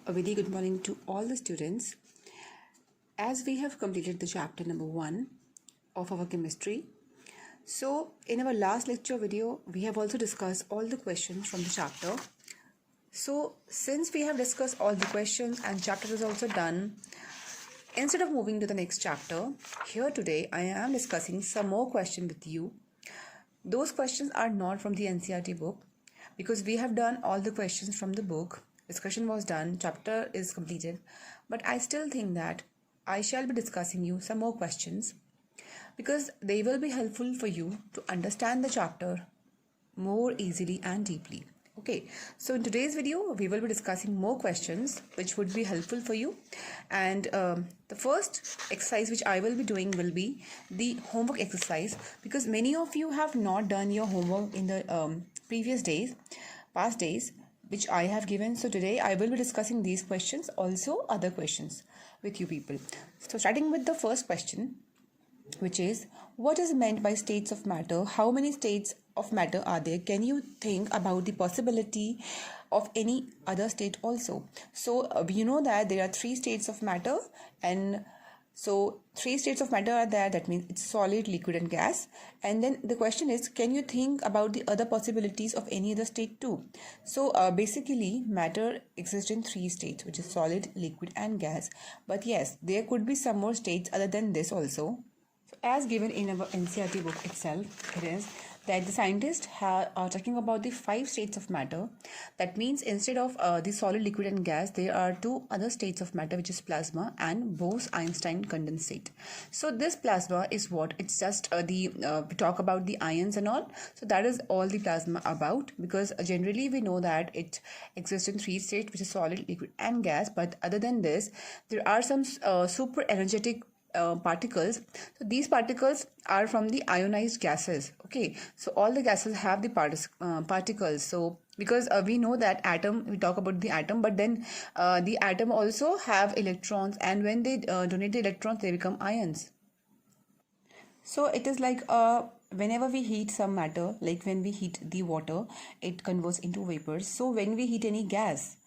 A very good morning to all the students. As we have completed the chapter number 1 of our chemistry, so in our last lecture video, we have also discussed all the questions from the chapter. So since we have discussed all the questions and chapter is also done, instead of moving to the next chapter, here today I am discussing some more questions with you. Those questions are not from the NCERT book because we have done all the questions from the book. Discussion was done, chapter is completed, but I still think that I shall be discussing you some more questions because they will be helpful for you to understand the chapter more easily and deeply. Okay, so in today's video, we will be discussing more questions which would be helpful for you. And the first exercise which I will be doing will be the homework exercise because many of you have not done your homework in the previous days, past days, which I have given. So today I will be discussing these questions, also other questions with you people. So starting with the first question, which is, what is meant by states of matter? How many states of matter are there? Can you think about the possibility of any other state also? So you know that there are 3 states of matter, and so 3 states of matter are there. That means it's solid, liquid and gas. And then the question is, can you think about the other possibilities of any other state too? So basically matter exists in 3 states, which is solid, liquid and gas. But yes, there could be some more states other than this also. So as given in our NCERT book itself, it is that the scientists are talking about the 5 states of matter. That means instead of the solid, liquid and gas, there are 2 other states of matter, which is plasma and Bose-Einstein condensate. So this plasma is what? It's just we talk about the ions and all. So that is all the plasma about, because generally we know that it exists in 3 states, which is solid, liquid and gas. But other than this, there are some super energetic particles. So these particles are from the ionized gases. Okay, so all the gases have the particles. So because we know that atom, we talk about the atom, but then the atom also have electrons, and when they donate the electrons, they become ions. So it is like whenever we heat some matter, like when we heat the water, it converts into vapors. So when we heat any gas,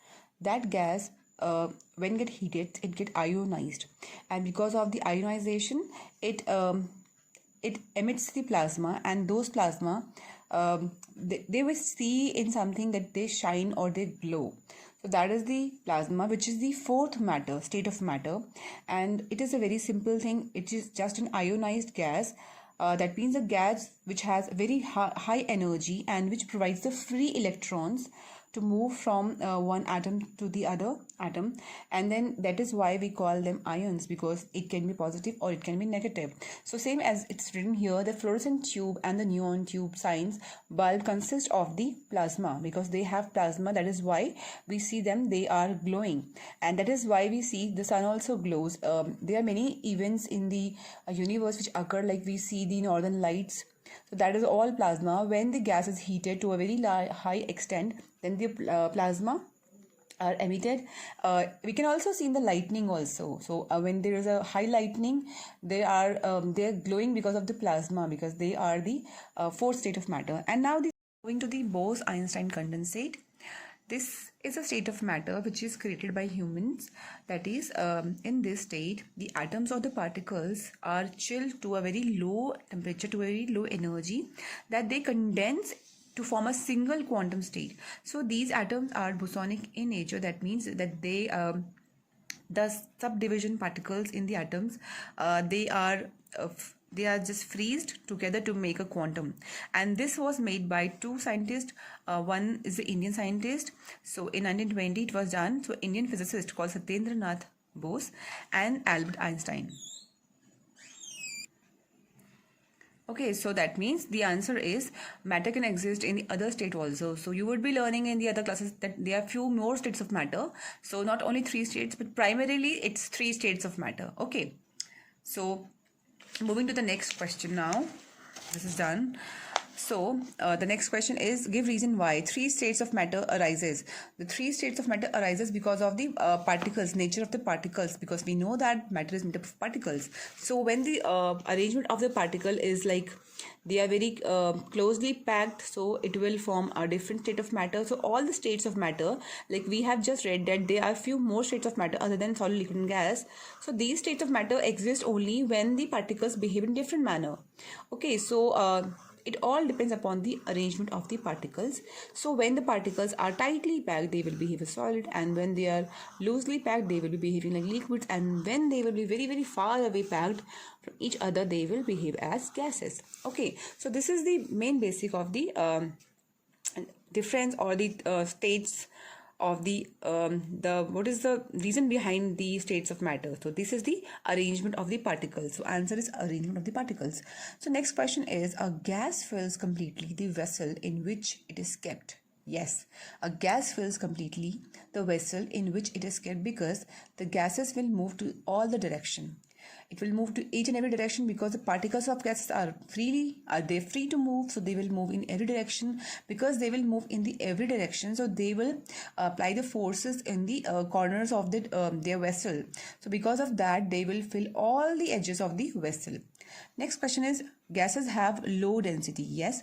that gas when get heated, it get ionized, and because of the ionization, it emits the plasma, and those plasma they will see in something that they shine or they glow. So that is the plasma, which is the 4th matter, state of matter, and it is a very simple thing. It is just an ionized gas. That means a gas which has very high energy and which provides the free electrons to move from one atom to the other atom, and then that is why we call them ions, because it can be positive or it can be negative. So same as it's written here, the fluorescent tube and the neon tube signs bulb consist of the plasma, because they have plasma. That is why we see them, they are glowing, and that is why we see the sun also glows. There are many events in the universe which occur, like we see the northern lights. So that is all plasma. When the gas is heated to a very high extent, then the plasma are emitted. We can also see in the lightning also. So when there is a high lightning, they are glowing because of the plasma, because they are the 4th state of matter. And now moving to the Bose-Einstein condensate. This is a state of matter which is created by humans. That is, in this state, the atoms or the particles are chilled to a very low temperature, to a very low energy, that they condense to form a single quantum state. So these atoms are bosonic in nature. That means that they the subdivision particles in the atoms, they are just freezed together to make a quantum. And this was made by 2 scientists. One is the Indian scientist. So in 1920 it was done. So Indian physicist called Satyendra Nath Bose and Albert Einstein. Okay, so that means the answer is matter can exist in the other state also. So you would be learning in the other classes that there are few more states of matter. So not only 3 states, but primarily it's 3 states of matter. Okay, so moving to the next question now. This is done. So the next question is, give reason why three states of matter arises. The three states of matter arises because of the particles, nature of the particles, because we know that matter is made up of particles. So when the arrangement of the particle is like they are very closely packed, so it will form a different state of matter. So all the states of matter, like we have just read that there are few more states of matter other than solid, liquid and gas. So these states of matter exist only when the particles behave in different manner. Okay, so it all depends upon the arrangement of the particles. So when the particles are tightly packed, they will behave as solid, and when they are loosely packed, they will be behaving like liquids, and when they will be very very far away packed from each other, they will behave as gases. Okay, so this is the main basic of the difference or the states of the what is the reason behind the states of matter. So this is the arrangement of the particles. So answer is arrangement of the particles. So next question is, a gas fills completely the vessel in which it is kept. Yes, a gas fills completely the vessel in which it is kept because the gases will move to all the direction. It will move to each and every direction because the particles of gases are they free to move, so they will move in every direction. Because they will move in the every direction, so they will apply the forces in the corners of their vessel. So because of that, they will fill all the edges of the vessel. Next question is, gases have low density. Yes,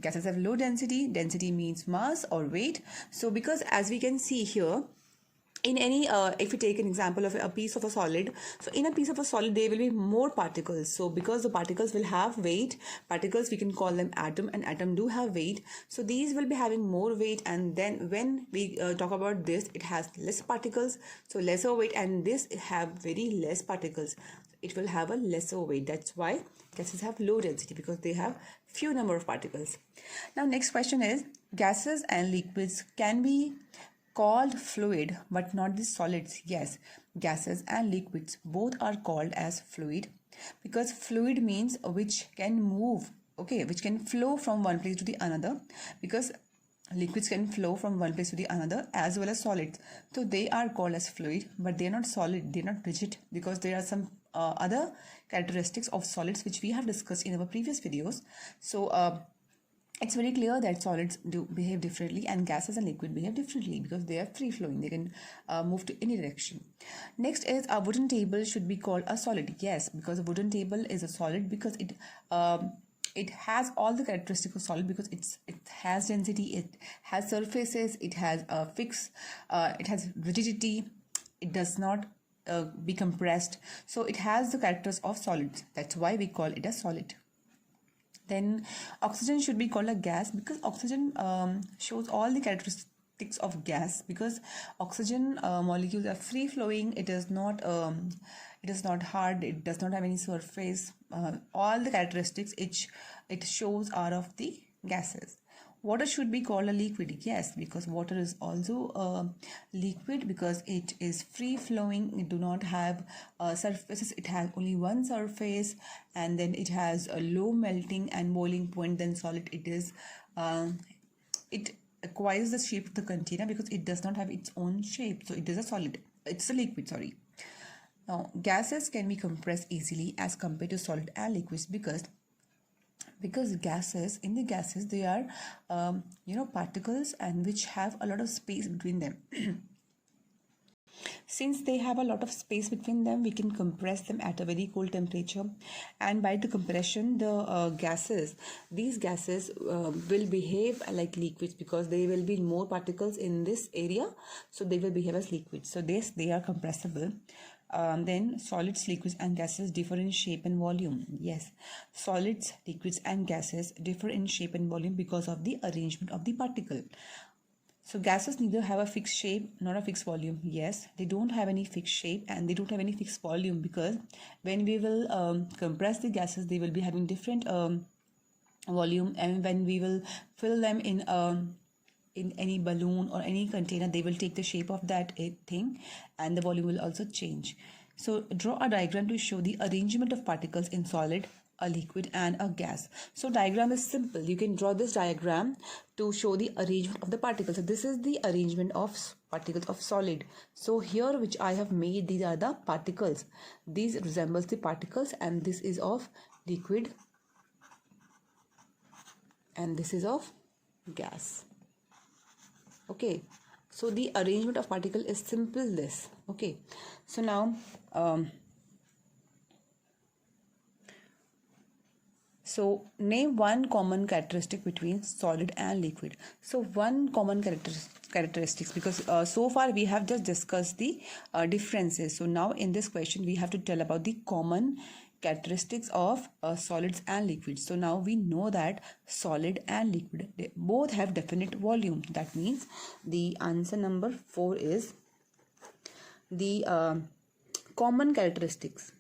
gases have low density. Density means mass or weight. So because as we can see here, in any if we take an example of a piece of a solid, so in a piece of a solid there will be more particles. So because the particles will have weight, particles we can call them atom, and atom do have weight, so these will be having more weight. And then when we talk about this, it has less particles, so lesser weight, and this have very less particles, it will have a lesser weight. That's why gases have low density, because they have few number of particles. Now next question is, gases and liquids can be called fluid but not the solids. Yes, gases and liquids both are called as fluid, because fluid means which can move, okay, which can flow from one place to the another, because liquids can flow from one place to the another as well as solids. So they are called as fluid, but they are not solid, they are not rigid, because there are some other characteristics of solids which we have discussed in our previous videos. So it's very clear that solids do behave differently and gases and liquid behave differently, because they are free flowing, they can move to any direction. Next is, a wooden table should be called a solid. Yes, because a wooden table is a solid because it has all the characteristics of solid, because it has density, it has surfaces, it has a fix, it has rigidity, it does not be compressed, so it has the characters of solids. That's why we call it a solid. Then oxygen should be called a gas, because oxygen shows all the characteristics of gas, because oxygen molecules are free flowing, it is not hard, it does not have any surface, all the characteristics it shows are of the gases. Water should be called a liquid. Yes, because water is also a liquid, because it is free flowing, it do not have surfaces, it has only one surface, and then it has a low melting and boiling point. Then solid, it acquires the shape of the container, because it does not have its own shape, so it is a solid, it's a liquid, sorry. Now gases can be compressed easily as compared to solid and liquids, because gases, in the gases, they are particles, and which have a lot of space between them. Since they have a lot of space between them, we can compress them at a very cold temperature, and by the compression, these gases will behave like liquids, because there will be more particles in this area, so they will behave as liquids. So they are compressible. Then solids, liquids and gases differ in shape and volume. Yes, solids, liquids and gases differ in shape and volume because of the arrangement of the particle. So gases neither have a fixed shape nor a fixed volume. Yes, they don't have any fixed shape and they don't have any fixed volume, because when we will compress the gases, they will be having different volume, and when we will fill them in any balloon or any container, they will take the shape of that thing, and the volume will also change. So draw a diagram to show the arrangement of particles in solid, a liquid and a gas. So diagram is simple. You can draw this diagram to show the arrangement of the particles. So this is the arrangement of particles of solid. So here which I have made, these are the particles. These resembles the particles, and this is of liquid and this is of gas. Okay, so the arrangement of particle is simple this. Okay, so now so name one common characteristic between solid and liquid. So one common characteristics, because so far we have just discussed the differences. So now in this question we have to tell about the common characteristics of solids and liquids. So now we know that solid and liquid, they both have definite volume. That means the answer number 4 is the common characteristics.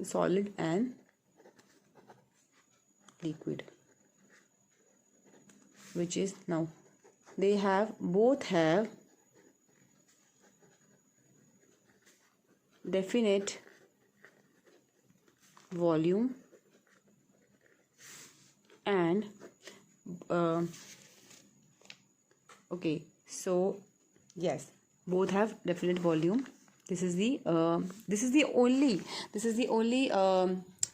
Solid and liquid, which is now they have both have definite volume and okay, so yes, both have definite volume. This is the only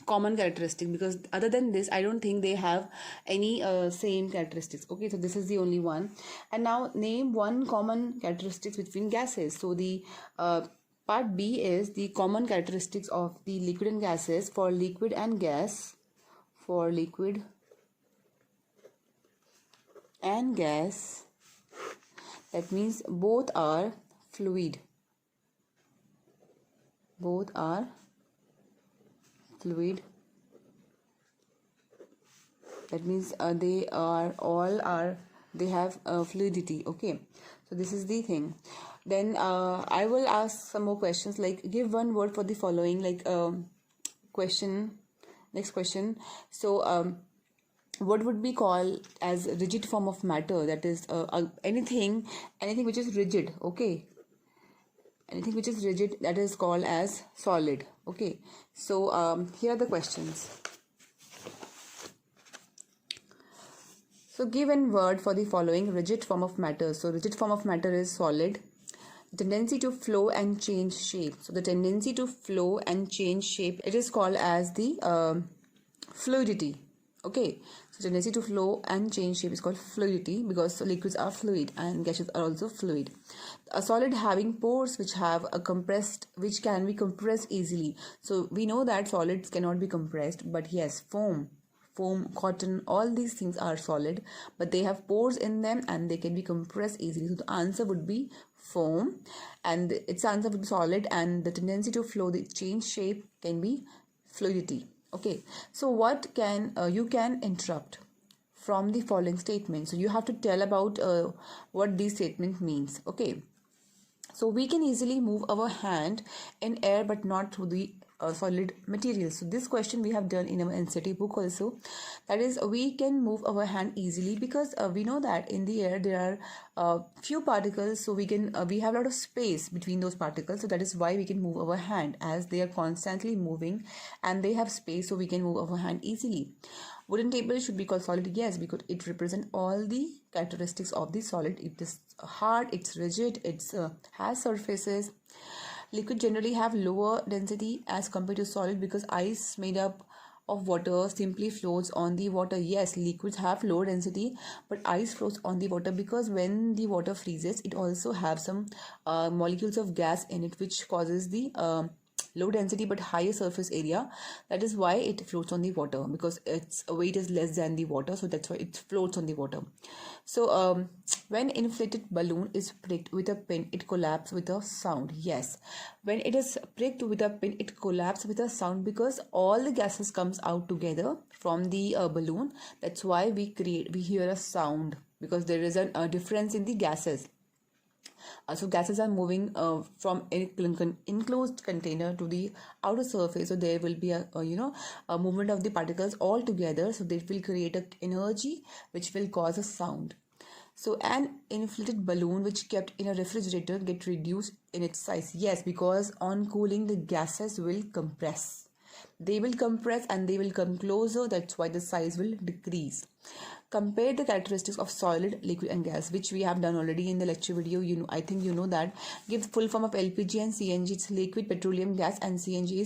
common characteristic, because other than this I don't think they have any same characteristics. Okay, so this is the only one. And now name one common characteristics between gases. So the part B is the common characteristics of the liquid and gases. For liquid and gas, for liquid and gas, that means both are fluid. Both are fluid. That means they have fluidity. Okay, so this is the thing. Then I will ask some more questions, like give one word for the following, like next question. So what would be called as rigid form of matter? That is anything which is rigid. Okay, anything which is rigid, that is called as solid. Okay, so here are the questions. So give one word for the following rigid form of matter. So rigid form of matter is solid. Tendency to flow and change shape. So the tendency to flow and change shape, it is called as the fluidity. Okay, so tendency to flow and change shape is called fluidity, because liquids are fluid and gases are also fluid. A solid having pores which can be compressed easily. So we know that solids cannot be compressed, but yes, foam, cotton, all these things are solid, but they have pores in them and they can be compressed easily. So the answer would be foam, and its answer would be solid, and the tendency to flow, the change shape, can be fluidity. Okay, so what can you can interrupt from the following statement. So you have to tell about what this statement means. Okay, so we can easily move our hand in air but not through the solid material. So this question we have done in our NCERT book also. That is, we can move our hand easily because we know that in the air there are few particles, so we have a lot of space between those particles. So that is why we can move our hand, as they are constantly moving and they have space, so we can move our hand easily. Wooden table should be called solid, yes, because it represents all the characteristics of the solid. It is hard, it's rigid, it's has surfaces. Liquid generally have lower density as compared to solid, because ice made up of water simply floats on the water. Yes, liquids have low density, but ice floats on the water because when the water freezes, it also has some molecules of gas in it, which causes the low density but higher surface area. That is why it floats on the water, because its weight is less than the water, so that's why it floats on the water. So when inflated balloon is pricked with a pin, it collapses with a sound. Yes, when it is pricked with a pin, it collapses with a sound, because all the gases comes out together from the balloon. That's why we hear a sound, because there is a difference in the gases. So gases are moving from an enclosed container to the outer surface, so there will be a movement of the particles all together, so they will create an energy which will cause a sound. So an inflated balloon which kept in a refrigerator get reduced in its size. Yes, because on cooling the gases will compress. They will compress and they will come closer. That's why the size will decrease. Compare the characteristics of solid, liquid and gas, which we have done already in the lecture video. I think you know that. Give the full form of LPG and CNG. It's liquid petroleum gas, and CNG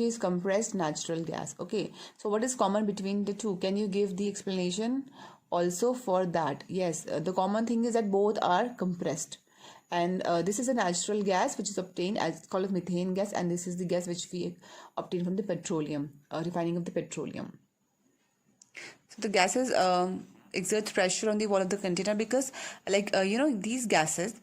is compressed natural gas. Okay, so what is common between the two? Can you give the explanation also for that? Yes, the common thing is that both are compressed, and this is a natural gas which is obtained as called as methane gas, and this is the gas which we obtain from the petroleum, refining of the petroleum. So the gases exert pressure on the wall of the container because, like these gases,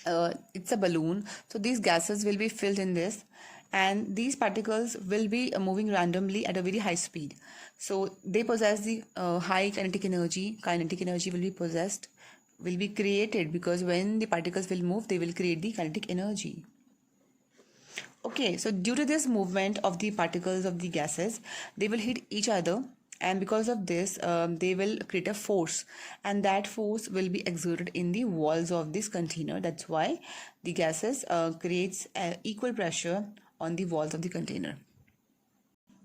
it's a balloon, so these gases will be filled in this, and these particles will be moving randomly at a very high speed. So they possess the high kinetic energy. Kinetic energy will be created because when the particles will move, they will create the kinetic energy. Okay, so due to this movement of the particles of the gases, they will hit each other, and because of this they will create a force, and that force will be exerted in the walls of this container. That's why the gases creates equal pressure on the walls of the container.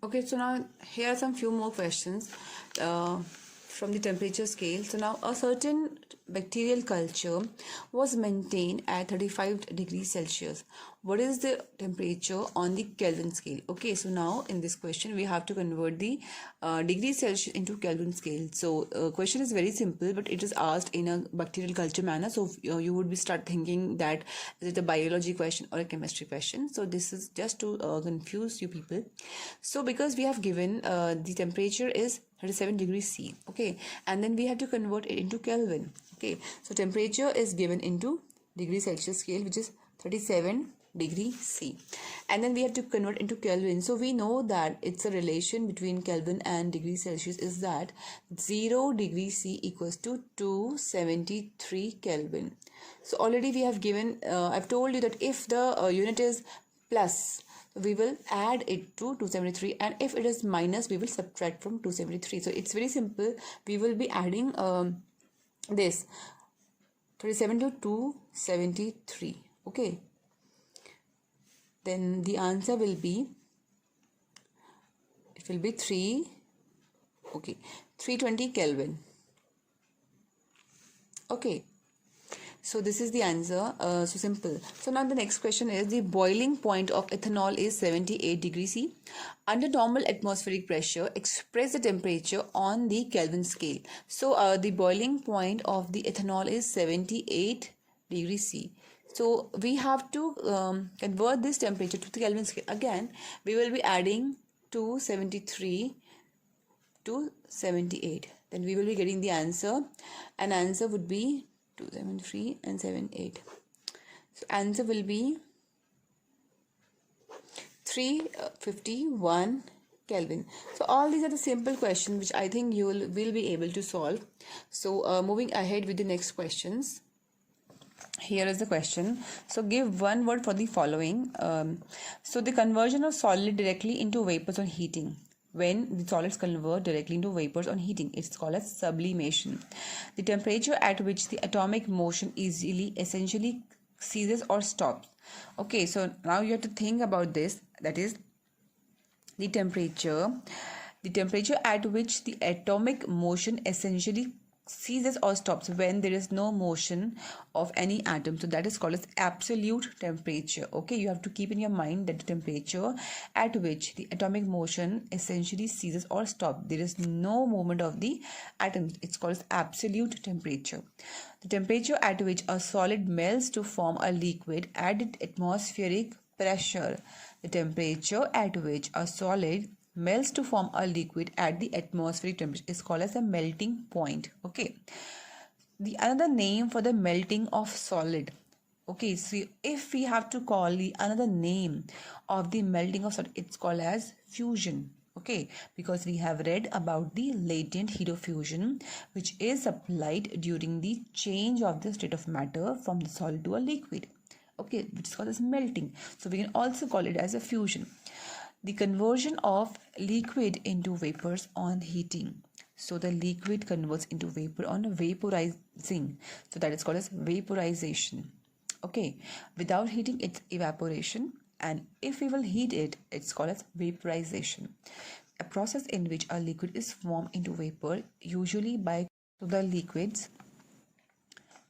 Okay, so now here are some few more questions from the temperature scale. So now a certain bacterial culture was maintained at 35 degrees Celsius. What is the temperature on the Kelvin scale? Okay, so now in this question we have to convert the degrees Celsius into Kelvin scale. So question is very simple, but it is asked in a bacterial culture manner. So you would be start thinking that is it a biology question or a chemistry question. So this is just to confuse you people. So because we have given the temperature is 37 degrees C, okay, and then we have to convert it into Kelvin. Okay, so temperature is given into degrees Celsius scale, which is 37 degree C, and then we have to convert into Kelvin. So we know that it's a relation between Kelvin and degree Celsius is that 0 degree C equals to 273 Kelvin. So already we have given, I've told you that if the unit is plus, we will add it to 273, and if it is minus, we will subtract from 273. So it's very simple. We will be adding this 37 to 273. Okay, then the answer will be, it will be 320 Kelvin. Okay, so this is the answer. So simple. So now the next question is, the boiling point of ethanol is 78 degrees C. Under normal atmospheric pressure, express the temperature on the Kelvin scale. So the boiling point of the ethanol is 78 degrees C. So we have to convert this temperature to the Kelvin scale. Again, we will be adding 273 to 78. Then we will be getting the answer, and answer would be 273 and 78. So answer will be 351 Kelvin. So all these are the simple questions which I think you will be able to solve. So moving ahead with the next questions. Here is the question. So give one word for the following. So the conversion of solid directly into vapors on heating. When the solids convert directly into vapors on heating, it's called as sublimation. The temperature at which the atomic motion essentially ceases or stops. Okay, so now you have to think about this. That is the temperature at which the atomic motion essentially ceases or stops when there is no motion of any atom. So that is called as absolute temperature. Okay, you have to keep in your mind that the temperature at which the atomic motion essentially ceases or stops, there is no movement of the atoms, it's called as absolute temperature. The temperature at which a solid melts to form a liquid at atmospheric pressure. The temperature at which a solid melts to form a liquid at the atmospheric temperature is called as a melting point. Okay, the another name for the melting of solid. Okay, so if we have to call the another name of the melting of solid, it's called as fusion. Okay, because we have read about the latent heat of fusion, which is applied during the change of the state of matter from the solid to a liquid. Okay, which is called as melting. So we can also call it as a fusion. The conversion of liquid into vapors on heating. So the liquid converts into vapor on vaporizing. So that is called as vaporization. Okay, without heating, it's evaporation, and if we will heat it, it's called as vaporization, a process in which a liquid is formed into vapor, usually by the liquids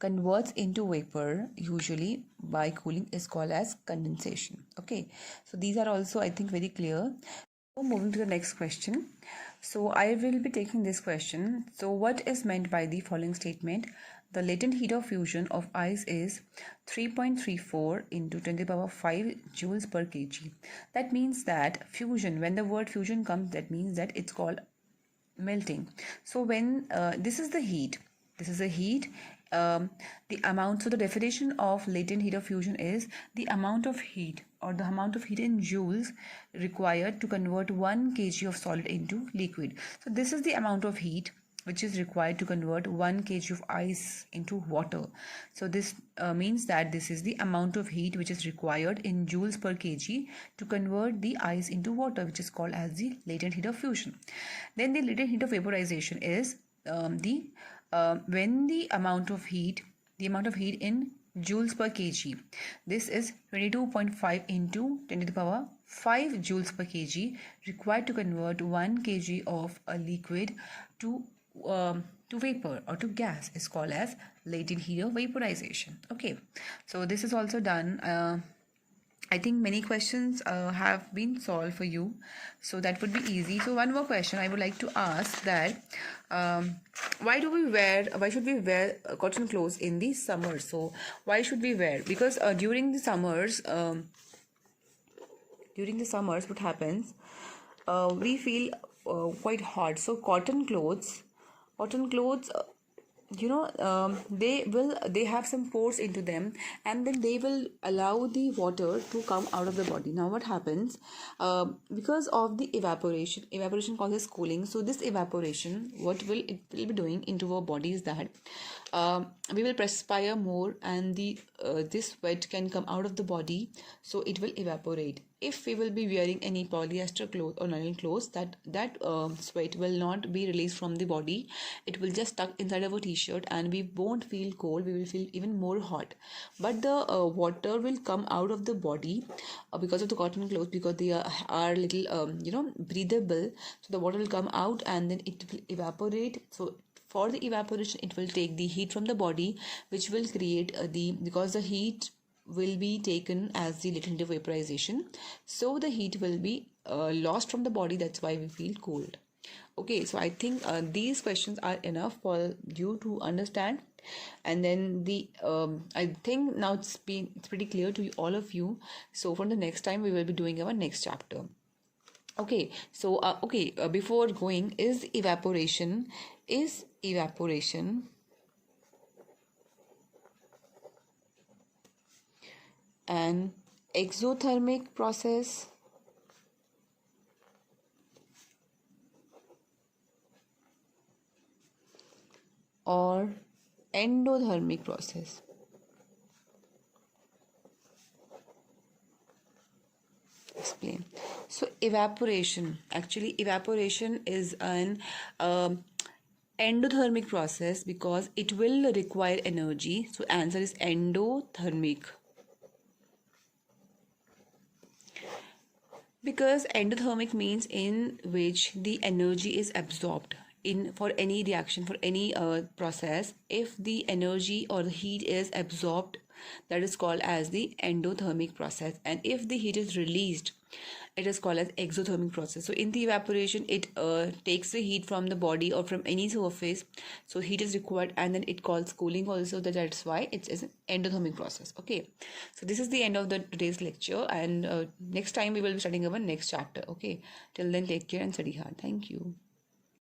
converts into vapor usually by cooling is called as condensation. Okay, so these are also, I think, very clear. So moving to the next question. So I will be taking this question. So what is meant by the following statement? The latent heat of fusion of ice is 3.34 into 10 to the power 5 joules per kg. That means that fusion, when the word fusion comes, that means that it's called melting. So when this is the heat, this is the heat, the amount, so the definition of latent heat of fusion is the amount of heat or the amount of heat in joules required to convert 1 kg of solid into liquid. So this is the amount of heat which is required to convert 1 kg of ice into water. So this means that this is the amount of heat which is required in joules per kg to convert the ice into water, which is called as the latent heat of fusion. Then the latent heat of vaporization is when the amount of heat in joules per kg, this is 22.5 into 10 to the power 5 joules per kg required to convert 1 kg of a liquid to vapor or to gas, is called as latent heat of vaporization. Okay, so this is also done. I think many questions have been solved for you, so that would be easy. So one more question I would like to ask, that why should we wear cotton clothes in the summer? So why should we wear? Because during the summers, what happens, we feel quite hot. So cotton clothes, they have some pores into them, and then they will allow the water to come out of the body. Now what happens, because of the evaporation causes cooling. So this evaporation, what will it will be doing into our body is that we will perspire more, and the this sweat can come out of the body, so it will evaporate. If we will be wearing any polyester clothes or nylon clothes, that sweat will not be released from the body. It will just stuck inside our t-shirt, and we won't feel cold, we will feel even more hot. But the water will come out of the body because of the cotton clothes, because they are little breathable. So the water will come out, and then it will evaporate. So for the evaporation, it will take the heat from the body, which will create because the heat will be taken as the latent heat of vaporization, so the heat will be lost from the body. That's why we feel cold. Okay, so I think these questions are enough for you to understand, and then I think now it's pretty clear to all of you. So from the next time, we will be doing our next chapter. Okay, so before going, is evaporation an exothermic process or endothermic process? Explain. So evaporation is an endothermic process because it will require energy. So answer is endothermic. Because endothermic means in which the energy is absorbed in for any reaction, for any process. If the energy or the heat is absorbed, that is called as the endothermic process, and if the heat is released, it is called as exothermic process. So in the evaporation, it takes the heat from the body or from any surface, so heat is required, and then it calls cooling also. That's why it is an endothermic process. Okay, so this is the end of today's lecture, and next time we will be studying our next chapter. Okay, till then, take care and study hard. Thank you.